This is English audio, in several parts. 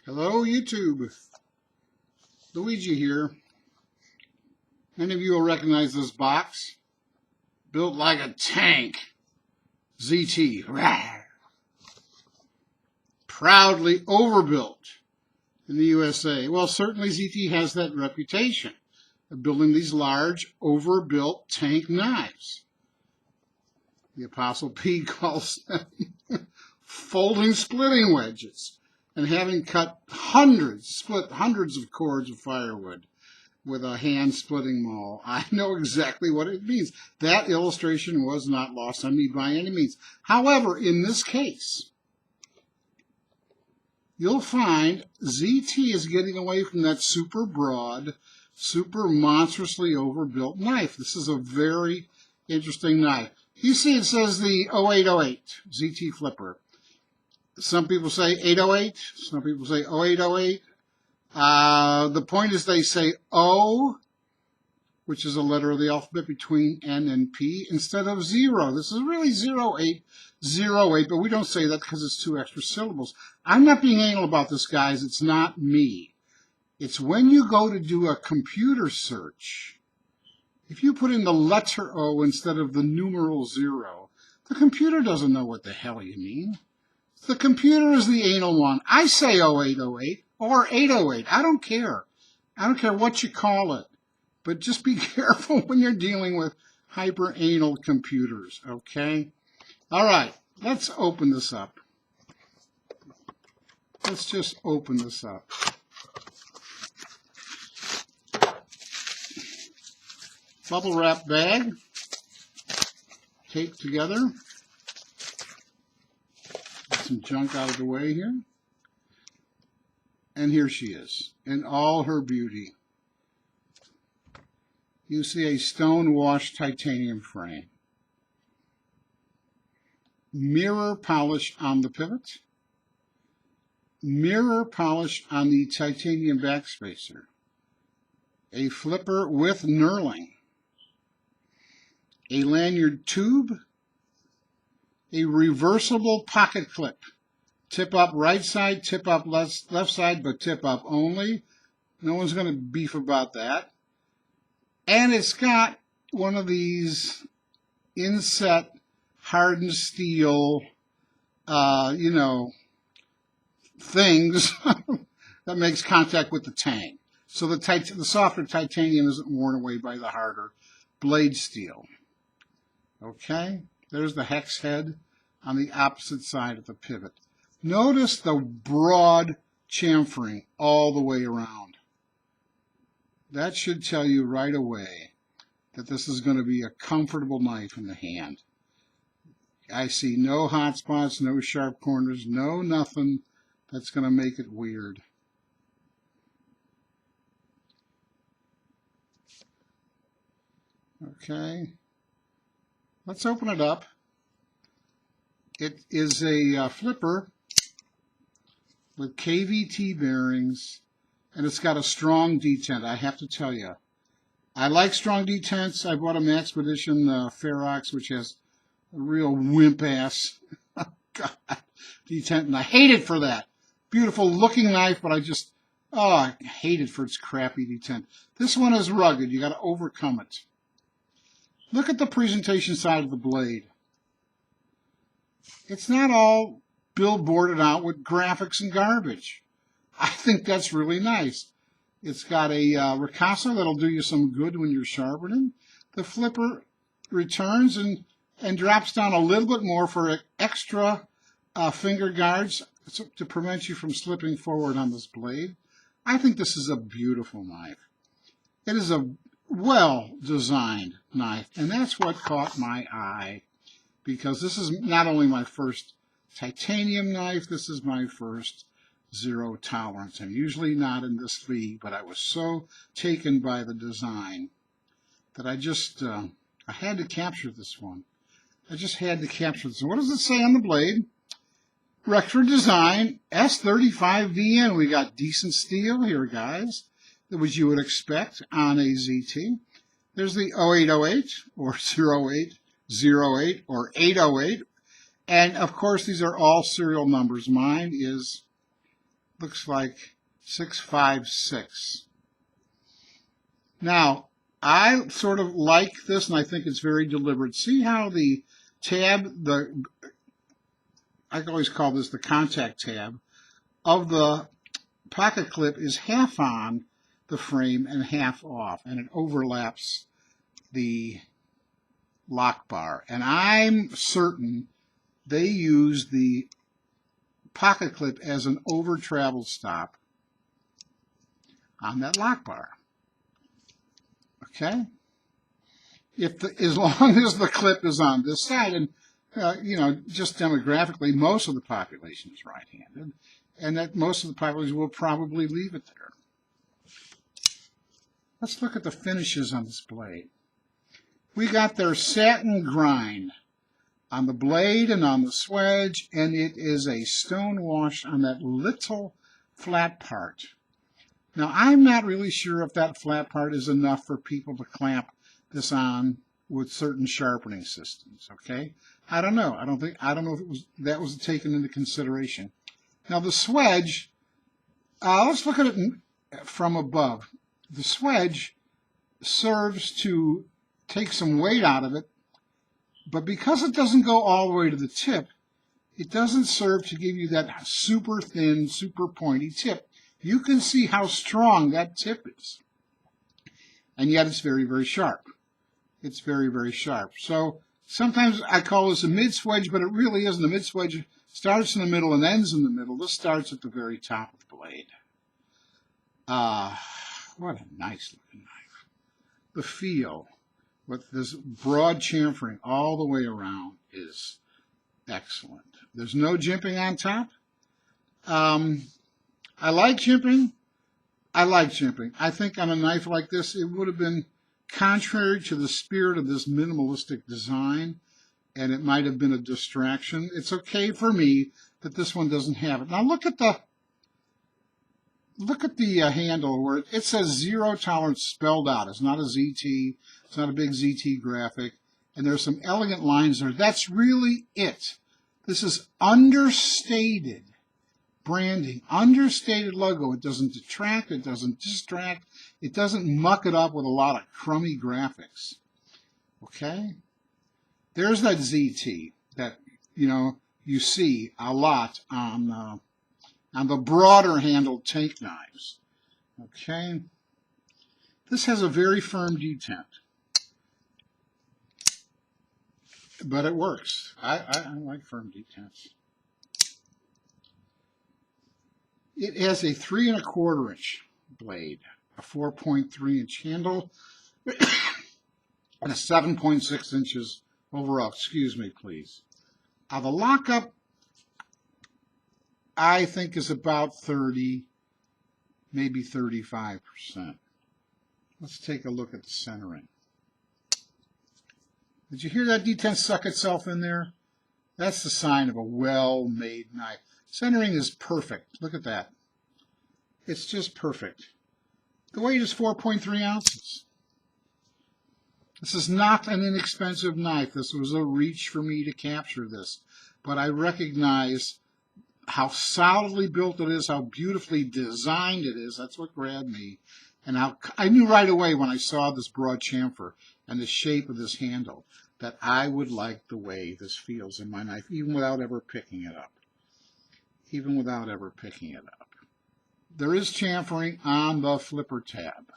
Hello YouTube, Luigi here. Many of you will recognize this box. Built like a tank. ZT. Rawr. Proudly overbuilt in the USA. Well, certainly ZT has that reputation of building these large, overbuilt tank knives. The Apostle P calls them folding splitting wedges, and having split hundreds of cords of firewood with a hand-splitting maul. I know exactly what it means. That illustration was not lost on me by any means. However, in this case, you'll find ZT is getting away from that super broad, super monstrously overbuilt knife. This is a very interesting knife. You see it says the 0808 ZT flipper. Some people say 808, some people say 0808. The point is they say O, which is a letter of the alphabet between N and P, instead of 0. This is really 0808, but we don't say that because it's 2 extra syllables. I'm not being anal about this, guys. It's not me. It's when you go to do a computer search, if you put in the letter O instead of the numeral 0, the computer doesn't know what the hell you mean. The computer is the anal one. I say 0808 or 808. I don't care. I don't care what you call it. But just be careful when you're dealing with hyper-anal computers, okay? All right, let's open this up. Let's just open this up. Bubble wrap bag, taped together. Some junk out of the way here. And here she is in all her beauty. You see a stone-washed titanium frame. Mirror polish on the pivot. Mirror polish on the titanium backspacer. A flipper with knurling. A lanyard tube. A reversible pocket clip. Tip up right side, tip up left side, but tip up only. No one's going to beef about that. And it's got one of these inset hardened steel, things that makes contact with the tank. So the softer titanium isn't worn away by the harder blade steel. Okay? There's the hex head on the opposite side of the pivot. Notice the broad chamfering all the way around. That should tell you right away that this is going to be a comfortable knife in the hand. I see no hot spots, no sharp corners, no nothing that's going to make it weird. Okay. Let's open it up. It is a flipper with KVT bearings, and it's got a strong detent. I have to tell you, I like strong detents. I bought a Maxpedition Ferox, which has a real wimp-ass detent, and I hate it for that. Beautiful looking knife, but I hate it for its crappy detent. This one is rugged. You got to overcome it. Look at the presentation side of the blade. It's not all billboarded out with graphics and garbage. I think that's really nice. It's got a ricasso that'll do you some good when you're sharpening. The flipper returns and drops down a little bit more for extra finger guards to prevent you from slipping forward on this blade. I think this is a beautiful knife. It is a well-designed knife, and that's what caught my eye, because this is not only my first titanium knife, this is my first zero tolerance. I'm usually not in this league, but I was so taken by the design that I had to capture this one. I just had to capture this. What does it say on the blade? Rexford design, S35VN. We got decent steel here, guys, which you would expect on a ZT. There's the 0808 or 0808 or 808. And, of course, these are all serial numbers. Mine is looks like 656. Now, I sort of like this, and I think it's very deliberate. See how the tab, I always call this the contact tab, of the pocket clip is half on the frame and half off, and it overlaps the lock bar. And I'm certain they use the pocket clip as an over travel stop on that lock bar. Okay? As long as the clip is on this side, and you know, just demographically, most of the population is right-handed, and that most of the population will probably leave it there. Let's look at the finishes on this blade. We got their satin grind on the blade and on the swedge, and it is a stone wash on that little flat part. Now, I'm not really sure if that flat part is enough for people to clamp this on with certain sharpening systems, okay? I don't know. I don't know if that was taken into consideration. Now, the swedge, let's look at it from above. The swedge serves to take some weight out of it, but because it doesn't go all the way to the tip, it doesn't serve to give you that super thin, super pointy tip. You can see how strong that tip is. And yet it's very, very sharp. It's very, very sharp. So sometimes I call this a mid-swedge, but it really isn't. A mid-swedge starts in the middle and ends in the middle. This starts at the very top of the blade. What a nice looking knife. The feel with this broad chamfering all the way around is excellent. There's no jimping on top. I like jimping. I think on a knife like this, it would have been contrary to the spirit of this minimalistic design, and it might have been a distraction. It's okay for me that this one doesn't have it. Now look at the handle where it says 0 tolerance spelled out. It's not a ZT. It's not a big ZT graphic. And there's some elegant lines there. That's really it. This is understated branding, understated logo. It doesn't detract. It doesn't distract. It doesn't muck it up with a lot of crummy graphics. Okay? There's that ZT that, you know, you see a lot on the broader handled tank knives. Okay? This has a very firm detent, but it works. I like firm detents. It has a 3 1/4 inch blade, a 4.3 inch handle, and a 7.6 inches overall. Excuse me, please. The lockup, I think, is about 30, maybe 35%. Let's take a look at the centering. Did you hear that detent suck itself in there? That's the sign of a well-made knife. Centering is perfect. Look at that. It's just perfect. The weight is 4.3 ounces. This is not an inexpensive knife. This was a reach for me to capture this. But I recognize how solidly built it is, how beautifully designed it is. That's what grabbed me. And how I knew right away when I saw this broad chamfer and the shape of this handle that I would like the way this feels in my knife, even without ever picking it up. Even without ever picking it up. There is chamfering on the flipper tab.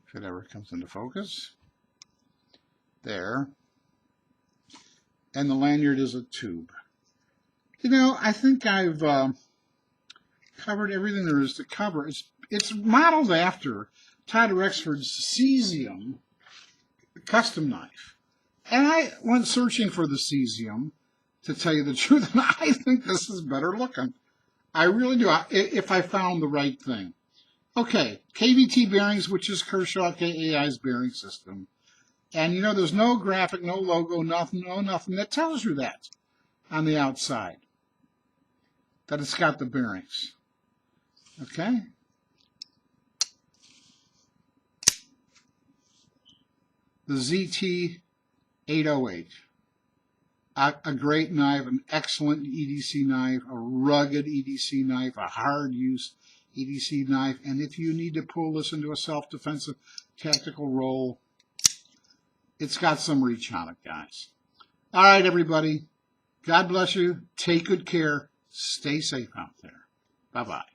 If it ever comes into focus. There. And the lanyard is a tube. You know, I think I've covered everything there is to cover. It's modeled after Todd Rexford's cesium custom knife. And I went searching for the cesium, to tell you the truth, and I think this is better looking. I really do, if I found the right thing. Okay, KVT bearings, which is Kershaw KAI's bearing system. And you know, there's no graphic, no logo, nothing that tells you that on the outside, that it's got the bearings. Okay? The ZT 808. a great knife, an excellent EDC knife, a rugged EDC knife, a hard use EDC knife. And if you need to pull this into a self-defensive tactical role, it's got some reach on it, guys. All right, everybody. God bless you. Take good care. Stay safe out there. Bye-bye.